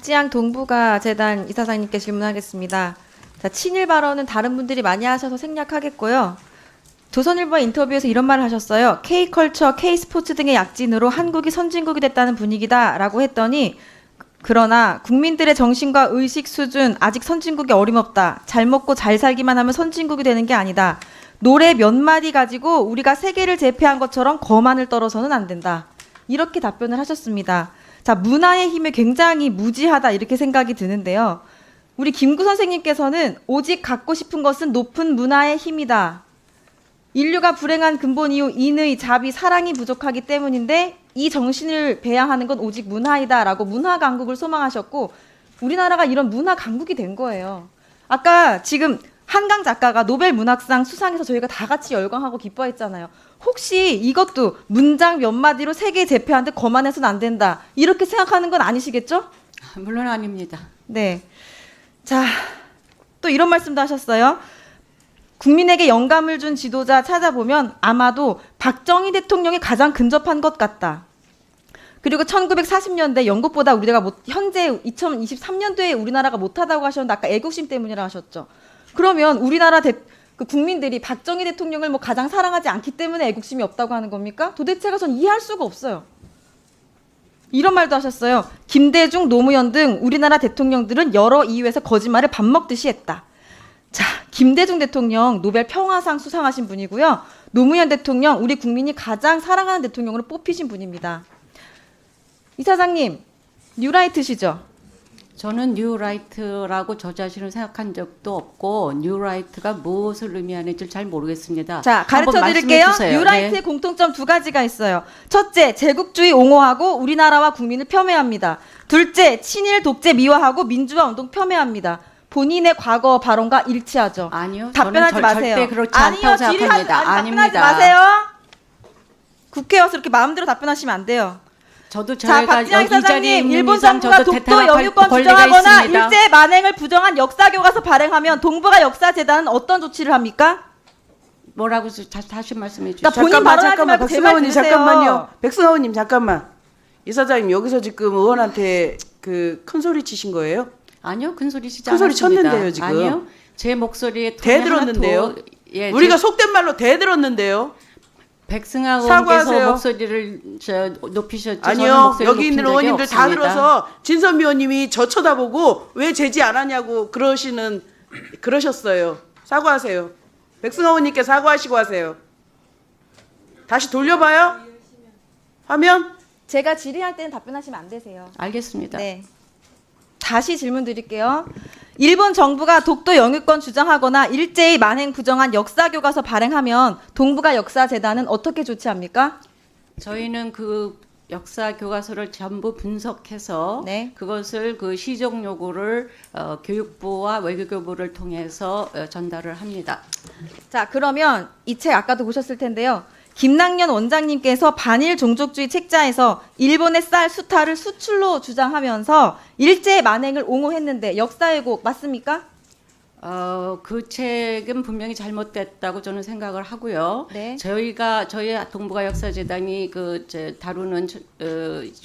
박지양 동북아 재단 이사장님께 질문하겠습니다. 자, 친일 발언은 다른 분들이 많이 하셔서 생략하겠고요. 조선일보 인터뷰에서 이런 말을 하셨어요. K컬처, K스포츠 등의 약진으로 한국이 선진국이 됐다는 분위기다라고 했더니 그러나 국민들의 정신과 의식 수준 아직 선진국이 어림없다. 잘 먹고 잘 살기만 하면 선진국이 되는 게 아니다. 노래 몇 마디 가지고 우리가 세계를 제패한 것처럼 거만을 떨어서는 안 된다. 이렇게 답변을 하셨습니다. 자, 문화의 힘이 굉장히 무지하다 이렇게 생각이 드는데요. 우리 김구 선생님께서는 오직 갖고 싶은 것은 높은 문화의 힘이다. 인류가 불행한 근본 이유 인의, 자비, 사랑이 부족하기 때문인데 이 정신을 배양하는 건 오직 문화이다라고 문화 강국을 소망하셨고 우리나라가 이런 문화 강국이 된 거예요. 아까 지금 한강 작가가 노벨 문학상 수상해서 저희가 다 같이 열광하고 기뻐했잖아요. 혹시 이것도 문장 몇 마디로 세계 제패하는데 거만해서는 안 된다. 이렇게 생각하는 건 아니시겠죠? 물론 아닙니다. 네. 자, 또 이런 말씀도 하셨어요. 국민에게 영감을 준 지도자 찾아보면 아마도 박정희 대통령이 가장 근접한 것 같다. 그리고 1940년대 영국보다 우리가 현재 2023년도에 우리나라가 못하다고 하셨는데 아까 애국심 때문이라 하셨죠. 그러면 우리나라 국민들이 박정희 대통령을 뭐 가장 사랑하지 않기 때문에 애국심이 없다고 하는 겁니까? 도대체가 전 이해할 수가 없어요. 이런 말도 하셨어요. 김대중, 노무현 등 우리나라 대통령들은 여러 이유에서 거짓말을 밥 먹듯이 했다. 자, 김대중 대통령 노벨 평화상 수상하신 분이고요. 노무현 대통령 우리 국민이 가장 사랑하는 대통령으로 뽑히신 분입니다. 이사장님, 뉴라이트시죠? 저는 뉴라이트라고 저 자신을 생각한 적도 없고 뉴라이트가 무엇을 의미하는지 잘 모르겠습니다. 자, 가르쳐 드릴게요. 뉴라이트의 네. 공통점 두 가지가 있어요. 첫째, 제국주의 옹호하고 우리나라와 국민을 폄훼합니다. 둘째, 친일 독재 미화하고 민주화 운동 폄훼합니다. 본인의 과거 발언과 일치하죠. 아니요. 답변하지 마세요. 절대 그렇지 않다고 생각합니다. 아닙니다. 답변하지 마세요. 국회에 와서 이렇게 마음대로 답변하시면 안 돼요. 저도 자, 박지양 이사장님, 일본 정부가 독도 대탄할 영유권 권리가 주장하거나 있습니다. 일제 만행을 부정한 역사 교과서 발행하면 동북아 역사재단은 어떤 조치를 합니까? 뭐라고 다시 말씀해 주시죠. 그러니까 본인 발언하지 말고 제 말 백승하원님 들으세요. 잠깐만요. 백승하원님 잠깐만. 이사장님 여기서 지금 의원한테 그 큰 소리 치신 거예요? 아니요, 큰 소리 치지 큰 소리 않았습니다. 쳤는데요, 지금. 아니요, 제 목소리에 대 들었는데요. 예, 우리가 속된 말로 대 들었는데요. 백승하 의원께서 사과하세요. 목소리를 높이셨죠. 아니요, 여기 있는 의원님들 다 들어서 진선미 의원님이 저 쳐다보고 왜 제지 안 하냐고 그러셨어요. 사과하세요. 백승하 의원님께 사과하시고 하세요. 다시 돌려봐요. 화면. 제가 질의할 때는 답변하시면 안 되세요. 알겠습니다. 네. 다시 질문 드릴게요. 일본 정부가 독도 영유권 주장하거나 일제히 만행 부정한 역사 교과서 발행하면 동북아 역사재단은 어떻게 조치합니까? 저희는 그 역사 교과서를 전부 분석해서 네. 그것을 그 시정 요구를 교육부와 외교부를 통해서 전달을 합니다. 자, 그러면 이 책 아까도 보셨을 텐데요. 김낙년 원장님께서 반일 종족주의 책자에서 일본의 쌀, 수타를 수출로 주장하면서 일제 만행을 옹호했는데 역사 왜곡 맞습니까? 그 책은 분명히 잘못됐다고 저는 생각을 하고요. 네. 저희 동북아 역사재단이 다루는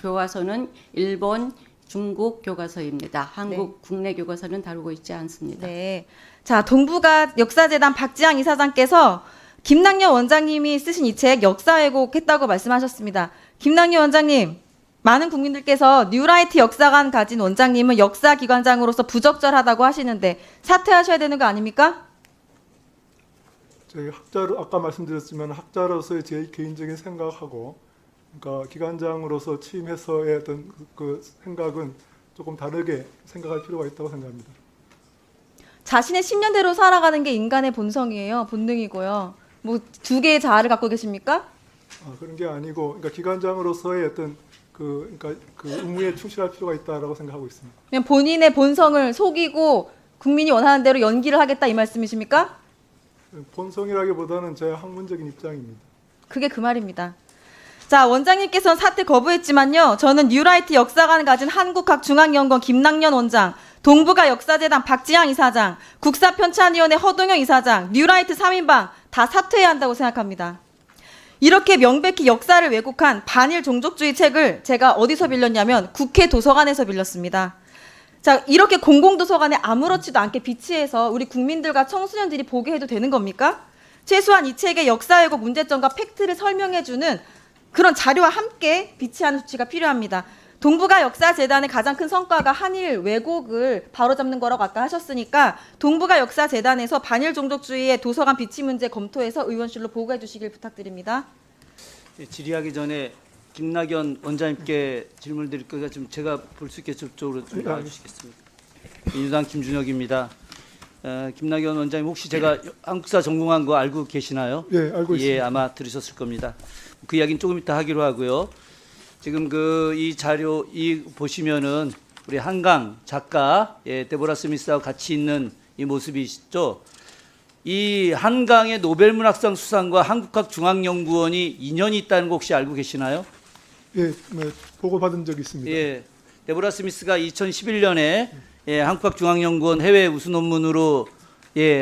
교과서는 일본, 중국 교과서입니다. 한국 국내 교과서는 다루고 있지 않습니다. 네. 자, 동북아 역사재단 박지양 이사장께서 김낙년 원장님이 쓰신 이 책 역사 왜곡했다고 말씀하셨습니다. 김낙년 원장님, 많은 국민들께서 뉴라이트 역사관 가진 원장님은 역사기관장으로서 부적절하다고 하시는데 사퇴하셔야 되는 거 아닙니까? 저희 학자로 아까 말씀드렸지만 학자로서의 제 개인적인 생각하고 그러니까 기관장으로서 취임해서의 어떤 그 생각은 조금 다르게 생각할 필요가 있다고 생각합니다. 자신의 10년대로 살아가는 게 인간의 본성이에요. 본능이고요. 뭐 두 개의 자아를 갖고 계십니까? 그런 게 아니고 그러니까 기관장으로서의 어떤 그러니까 그 의무에 충실할 필요가 있다라고 생각하고 있습니다. 그냥 본인의 본성을 속이고 국민이 원하는 대로 연기를 하겠다 이 말씀이십니까? 본성이라기보다는 제 학문적인 입장입니다. 그게 그 말입니다. 자, 원장님께서는 사퇴 거부했지만요. 저는 뉴라이트 역사관을 가진 한국학중앙연구원 김낙년 원장, 동북아 역사재단 박지양 이사장, 국사편찬위원회 허동영 이사장, 뉴라이트 3인방 다 사퇴해야 한다고 생각합니다. 이렇게 명백히 역사를 왜곡한 반일 종족주의 책을 제가 어디서 빌렸냐면 국회 도서관에서 빌렸습니다. 자, 이렇게 공공도서관에 아무렇지도 않게 비치해서 우리 국민들과 청소년들이 보게 해도 되는 겁니까? 최소한 이 책의 역사 왜곡 문제점과 팩트를 설명해주는 그런 자료와 함께 비치하는 조치가 필요합니다. 동북아 역사재단의 가장 큰 성과가 한일 왜곡을 바로잡는 거라고 아까 하셨으니까 동북아 역사재단에서 반일 종족주의의 도서관 비치 문제 검토해서 의원실로 보고해 주시길 부탁드립니다. 예, 질의하기 전에 김낙연 원장님께 질문을 드릴 거가 좀 제가 볼 수 있게 저쪽으로 좀 나와주시겠습니까? 민주당 김준혁입니다. 김낙연 원장님 혹시 제가 한국사 전공한 거 알고 계시나요? 예, 알고 있습니다. 예, 아마 들으셨을 겁니다. 그 이야기는 조금 이따 하기로 하고요. 지금 이 자료 보시면은 우리 한강 작가 데보라 스미스하고 같이 있는 이 모습이시죠. 이 한강의 노벨문학상 수상과 한국학중앙연구원이 인연이 있다는 거 혹시 알고 계시나요? 예, 보고받은 적이 있습니다. 예, 데보라 스미스가 2011년에 한국학중앙연구원 해외 우수 논문으로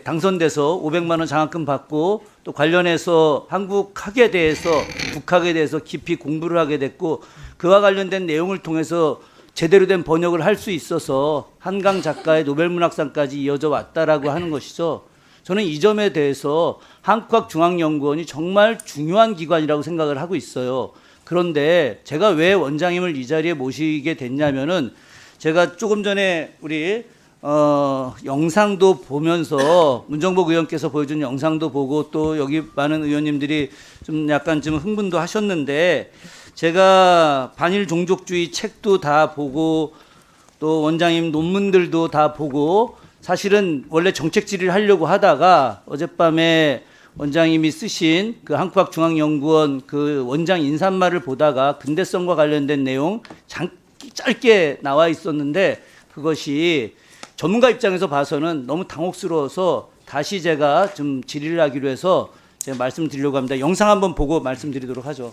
당선돼서 500만 원 장학금 받고 또 관련해서 한국학에 대해서 북학에 대해서 깊이 공부를 하게 됐고 그와 관련된 내용을 통해서 제대로 된 번역을 할 수 있어서 한강 작가의 노벨문학상까지 이어져 왔다라고 하는 것이죠. 저는 이 점에 대해서 한국학중앙연구원이 정말 중요한 기관이라고 생각을 하고 있어요. 그런데 제가 왜 원장님을 이 자리에 모시게 됐냐면은 제가 조금 전에 우리 영상도 보면서 문정복 의원께서 보여준 영상도 보고 또 여기 많은 의원님들이 좀 약간 좀 흥분도 하셨는데 제가 반일 종족주의 책도 다 보고 또 원장님 논문들도 다 보고 사실은 원래 정책 질의를 하려고 하다가 어젯밤에 원장님이 쓰신 그 한국학중앙연구원 그 원장 인사말을 보다가 근대성과 관련된 내용 짧게 나와 있었는데 그것이 전문가 입장에서 봐서는 너무 당혹스러워서 다시 제가 좀 질의를 하기로 해서 제가 말씀드리려고 합니다. 영상 한번 보고 말씀드리도록 하죠.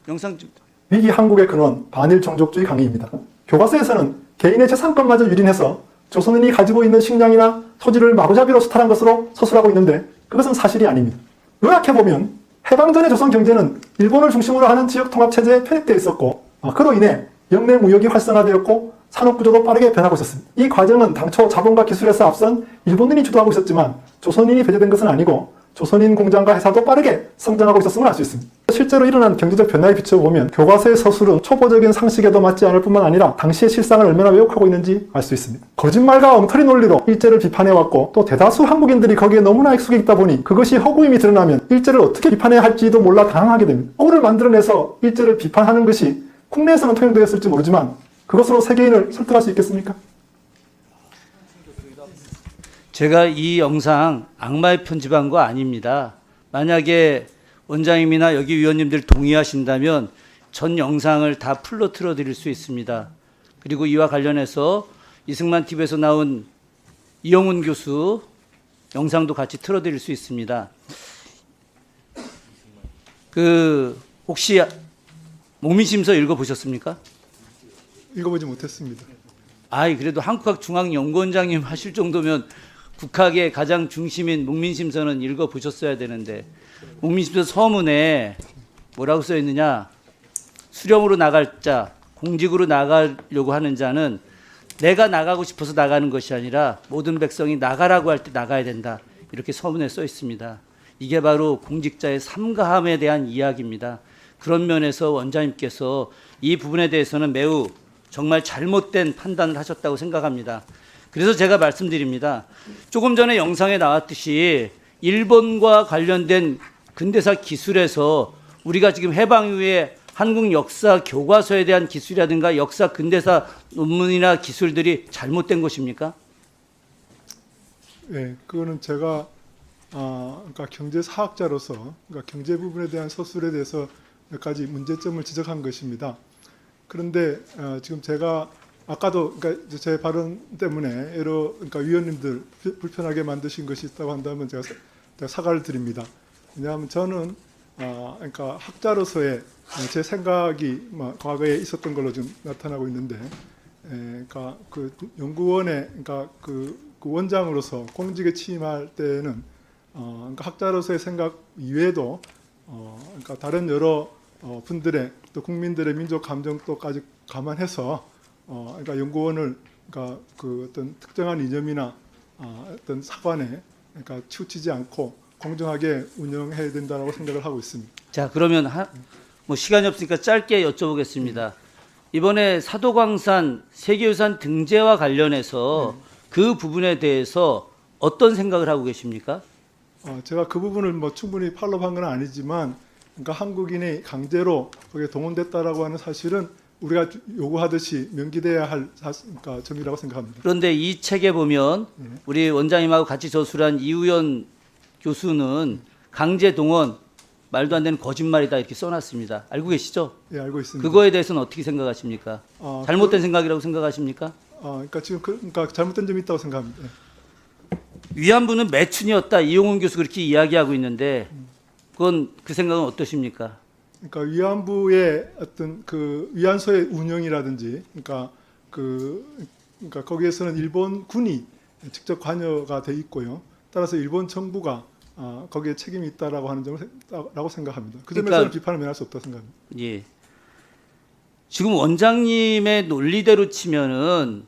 영상 좀. 위기 한국의 근원 반일 종족주의 강의입니다. 교과서에서는 개인의 재산권마저 유린해서 조선인이 가지고 있는 식량이나 토지를 마구잡이로 수탈한 것으로 서술하고 있는데 그것은 사실이 아닙니다. 요약해보면 해방전의 조선 경제는 일본을 중심으로 하는 지역 통합체제에 편입되어 있었고 그로 인해 영내 무역이 활성화되었고 산업구조도 빠르게 변하고 있었습니다. 이 과정은 당초 자본과 기술에서 앞선 일본인이 주도하고 있었지만 조선인이 배제된 것은 아니고 조선인 공장과 회사도 빠르게 성장하고 있었음을 알 수 있습니다. 실제로 일어난 경제적 변화에 비춰보면 교과서의 서술은 초보적인 상식에도 맞지 않을 뿐만 아니라 당시의 실상을 얼마나 왜곡하고 있는지 알 수 있습니다. 거짓말과 엉터리 논리로 일제를 비판해왔고 또 대다수 한국인들이 거기에 너무나 익숙해 있다 보니 그것이 허구임이 드러나면 일제를 어떻게 비판해야 할지도 몰라 당황하게 됩니다. 허구를 만들어내서 일제를 비판하는 것이 국내에서는 통용되었을지 모르지만 그것으로 세계인을 설득할 수 있겠습니까? 제가 이 영상 악마에 편집한 거 아닙니다. 만약에 원장님이나 여기 위원님들 동의하신다면 전 영상을 다 풀로 틀어드릴 수 있습니다. 그리고 이와 관련해서 이승만 TV에서 나온 이영훈 교수 영상도 같이 틀어드릴 수 있습니다. 혹시 목민심서 읽어보셨습니까? 읽어보지 못했습니다. 그래도 한국학중앙연구원장님 하실 정도면 국학의 가장 중심인 목민심서는 읽어보셨어야 되는데 목민심서 서문에 뭐라고 써있느냐, 수령으로 나갈 자, 공직으로 나가려고 하는 자는 내가 나가고 싶어서 나가는 것이 아니라 모든 백성이 나가라고 할 때 나가야 된다, 이렇게 서문에 써 있습니다. 이게 바로 공직자의 삼가함에 대한 이야기입니다. 그런 면에서 원장님께서 이 부분에 대해서는 매우 정말 잘못된 판단을 하셨다고 생각합니다. 그래서 제가 말씀드립니다. 조금 전에 영상에 나왔듯이 일본과 관련된 근대사 기술에서 우리가 지금 해방 이후에 한국 역사 교과서에 대한 기술이라든가 역사 근대사 논문이나 기술들이 잘못된 것입니까? 예, 그거는 제가 그러니까 경제사학자로서 그러니까 경제 부분에 대한 서술에 대해서 몇 가지 문제점을 지적한 것입니다. 그런데 지금 제가 아까도 그러니까 제 발언 때문에 그러니까 위원님들 불편하게 만드신 것이 있다고 한다면 제가 사과를 드립니다. 왜냐하면 저는 그러니까 학자로서의 제 생각이 과거에 있었던 걸로 좀 나타나고 있는데, 그러니까 그 연구원의 그러니까 그 원장으로서 공직에 취임할 때는 그러니까 학자로서의 생각 이외에도 그러니까 다른 여러 분들의 또 국민들의 민족 감정도까지 감안해서 그러니까 연구원을 그러니까 그 어떤 특정한 이념이나 어떤 사관에 그러니까 치우치지 않고 공정하게 운영해야 된다고 생각을 하고 있습니다. 자, 그러면 뭐 시간이 없으니까 짧게 여쭤보겠습니다. 이번에 사도광산 세계유산 등재와 관련해서 그 부분에 대해서 어떤 생각을 하고 계십니까? 제가 그 부분을 뭐 충분히 팔로우한 건 아니지만, 그러니까 한국인이 강제로 거기에 동원됐다라고 하는 사실은 우리가 요구하듯이 명기돼야 할 그러니까 점이라고 생각합니다. 그런데 이 책에 보면 우리 원장님하고 같이 저술한 이우연 교수는 강제 동원 말도 안 되는 거짓말이다 이렇게 써놨습니다. 알고 계시죠? 예, 알고 있습니다. 그거에 대해서는 어떻게 생각하십니까? 잘못된 생각이라고 생각하십니까? 그러니까 지금 그러니까 잘못된 점이 있다고 생각합니다. 예. 위안부는 매춘이었다. 이용훈 교수 그렇게 이야기하고 있는데 그건 그 생각은 어떠십니까? 그러니까 위안부의 어떤 그 위안소의 운영이라든지, 그러니까 거기에서는 일본 군이 직접 관여가 돼 있고요. 따라서 일본 정부가 거기에 책임이 있다라고 하는 점라고 생각합니다. 그 점에서는 그러니까, 비판을 면할 수 없다고 생각합니다. 예. 지금 원장님의 논리대로 치면은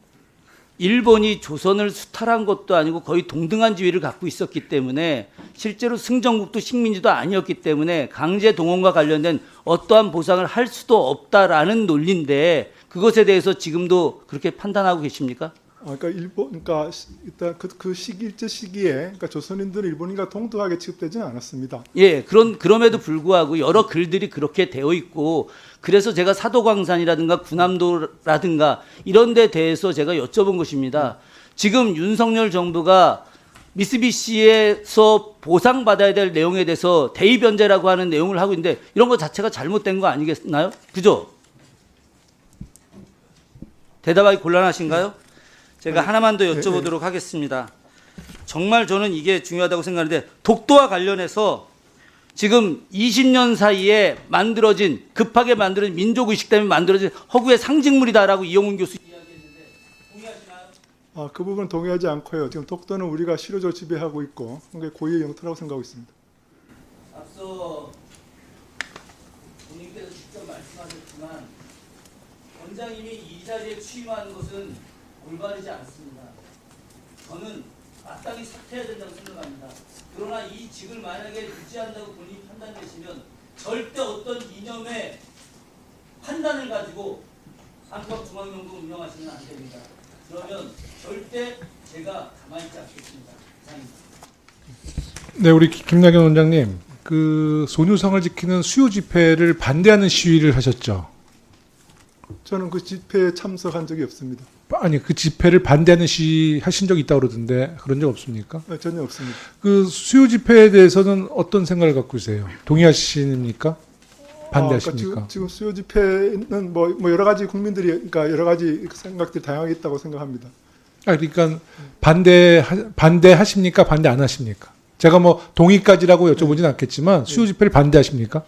일본이 조선을 수탈한 것도 아니고 거의 동등한 지위를 갖고 있었기 때문에 실제로 승전국도 식민지도 아니었기 때문에 강제 동원과 관련된 어떠한 보상을 할 수도 없다라는 논리인데 그것에 대해서 지금도 그렇게 판단하고 계십니까? 그러니까 그러니까 일단 그 일제 시기에 그러니까 조선인들은 일본인과 동등하게 취급되지는 않았습니다. 예, 그럼에도 불구하고 여러 글들이 그렇게 되어 있고 그래서 제가 사도광산이라든가 군함도라든가 이런 데 대해서 제가 여쭤본 것입니다. 지금 윤석열 정부가 미쓰비시에서 보상받아야 될 내용에 대해서 대의변제라고 하는 내용을 하고 있는데 이런 것 자체가 잘못된 거 아니겠나요? 그죠? 대답하기 곤란하신가요? 제가 하나만 더 여쭤보도록 하겠습니다. 정말 저는 이게 중요하다고 생각하는데 독도와 관련해서 지금 20년 사이에 급하게 만들어진 민족의식 때문에 만들어진 허구의 상징물이다라고 이용훈 교수 이야기했는데 동의하시나요? 그 부분은 동의하지 않고요. 지금 독도는 우리가 실효적으로 지배하고 있고 그게 고유의 영토라고 생각하고 있습니다. 앞서 본인께서 직접 말씀하셨지만 원장님이 이 자리에 취임하는 것은 올바르지 않습니다. 저는 마땅히 사퇴해야 된다고 생각합니다. 그러나 이 직을 만약에 유지한다고 본인이 판단되시면 절대 어떤 이념의 판단을 가지고 한국중앙연구 운영하시면 안 됩니다. 그러면 절대 제가 가만히 있지 않겠습니다. 이상입니다. 네, 우리 김나경 원장님, 그 소유성을 지키는 수요 집회를 반대하는 시위를 하셨죠? 저는 그 집회에 참석한 적이 없습니다. 아니, 그 집회를 반대하는 시위 하신 적 있다고 그러던데 그런 적 없습니까? 전혀 없습니다. 그 수요 집회에 대해서는 어떤 생각을 갖고 계세요? 동의하십니까? 반대하십니까? 그러니까 지금 수요 집회는 뭐 여러 가지 국민들이 그러니까 여러 가지 생각들이 다양하게 있다고 생각합니다. 그러니까 반대하십니까? 반대 안 하십니까? 제가 뭐 동의까지라고 여쭤보진 않겠지만 수요 집회를 반대하십니까?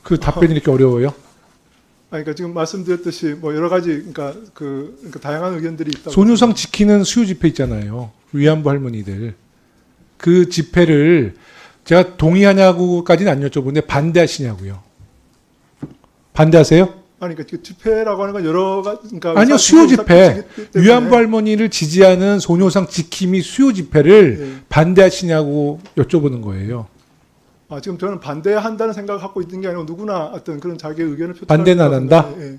그 답변이 이렇게 어려워요? 그러니까 지금 말씀드렸듯이 뭐 여러 가지 그러니까 다양한 의견들이 있다고. 소유성 지키는 수요 집회 있잖아요. 위안부 할머니들. 그 집회를 제가 동의하냐고까지는 안 여쭤보는데 반대하시냐고요. 반대하세요? 아니 그러니까 집회라고 하는 건 여러 가지 그러니까 아니요, 수요 집회. 위안부 할머니를 지지하는 소녀상 지킴이 수요 집회를 반대하시냐고 여쭤보는 거예요. 지금 저는 반대한다는 생각을 갖고 있는 게 아니고 누구나 어떤 그런 자기의 의견을 표출할 반대는 안 한다? 예.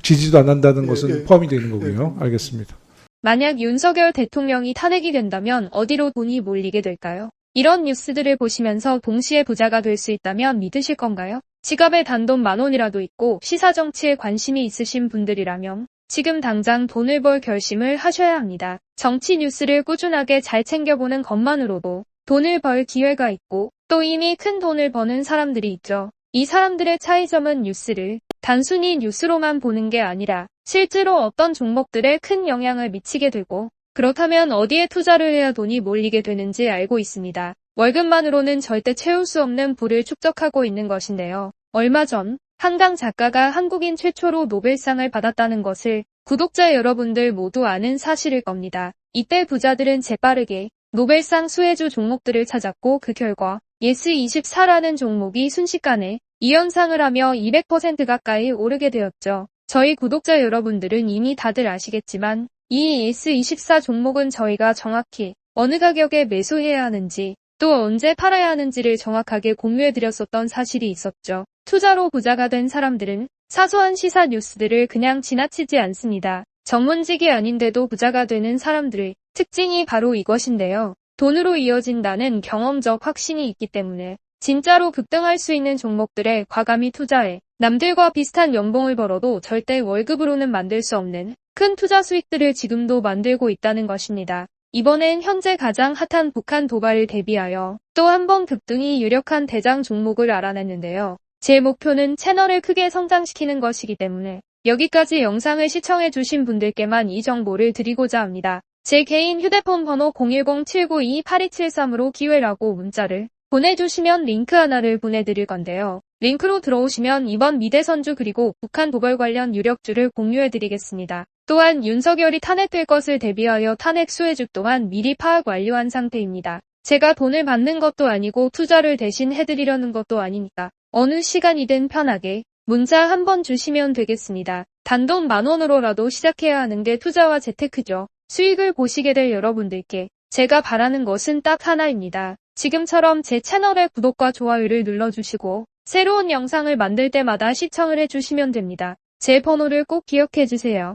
지지도 안 한다는 예, 것은 예. 포함이 되는 거고요. 알겠습니다. 만약 윤석열 대통령이 탄핵이 된다면 어디로 돈이 몰리게 될까요? 이런 뉴스들을 보시면서 동시에 부자가 될 수 있다면 믿으실 건가요? 지갑에 단돈 10,000원이라도 있고 시사 정치에 관심이 있으신 분들이라면 지금 당장 돈을 벌 결심을 하셔야 합니다. 정치 뉴스를 꾸준하게 잘 챙겨보는 것만으로도 돈을 벌 기회가 있고 또 이미 큰 돈을 버는 사람들이 있죠. 이 사람들의 차이점은 뉴스를 단순히 뉴스로만 보는 게 아니라 실제로 어떤 종목들에 큰 영향을 미치게 되고 그렇다면 어디에 투자를 해야 돈이 몰리게 되는지 알고 있습니다. 월급만으로는 절대 채울 수 없는 부를 축적하고 있는 것인데요. 얼마 전 한강 작가가 한국인 최초로 노벨상을 받았다는 것을 구독자 여러분들 모두 아는 사실일 겁니다. 이때 부자들은 재빠르게 노벨상 수혜주 종목들을 찾았고 그 결과 예스24라는 종목이 순식간에 이 현상을 하며 200% 가까이 오르게 되었죠. 저희 구독자 여러분들은 이미 다들 아시겠지만 이 ES24 종목은 저희가 정확히 어느 가격에 매수해야 하는지 또 언제 팔아야 하는지를 정확하게 공유해드렸었던 사실이 있었죠. 투자로 부자가 된 사람들은 사소한 시사 뉴스들을 그냥 지나치지 않습니다. 전문직이 아닌데도 부자가 되는 사람들의 특징이 바로 이것인데요. 돈으로 이어진다는 경험적 확신이 있기 때문에 진짜로 급등할 수 있는 종목들에 과감히 투자해 남들과 비슷한 연봉을 벌어도 절대 월급으로는 만들 수 없는 큰 투자 수익들을 지금도 만들고 있다는 것입니다. 이번엔 현재 가장 핫한 북한 도발을 대비하여 또 한 번 급등이 유력한 대장 종목을 알아냈는데요. 제 목표는 채널을 크게 성장시키는 것이기 때문에 여기까지 영상을 시청해주신 분들께만 이 정보를 드리고자 합니다. 제 개인 휴대폰 번호 010-792-8273으로 기회라고 문자를 보내주시면 링크 하나를 보내드릴 건데요. 링크로 들어오시면 이번 미대선주 그리고 북한 도발 관련 유력주를 공유해드리겠습니다. 또한 윤석열이 탄핵될 것을 대비하여 탄핵 수혜주 또한 미리 파악 완료한 상태입니다. 제가 돈을 받는 것도 아니고 투자를 대신 해드리려는 것도 아니니까 어느 시간이든 편하게 문자 한번 주시면 되겠습니다. 단돈 10,000원으로라도 시작해야 하는 게 투자와 재테크죠. 수익을 보시게 될 여러분들께 제가 바라는 것은 딱 하나입니다. 지금처럼 제 채널의 구독과 좋아요를 눌러주시고 새로운 영상을 만들 때마다 시청을 해주시면 됩니다. 제 번호를 꼭 기억해주세요.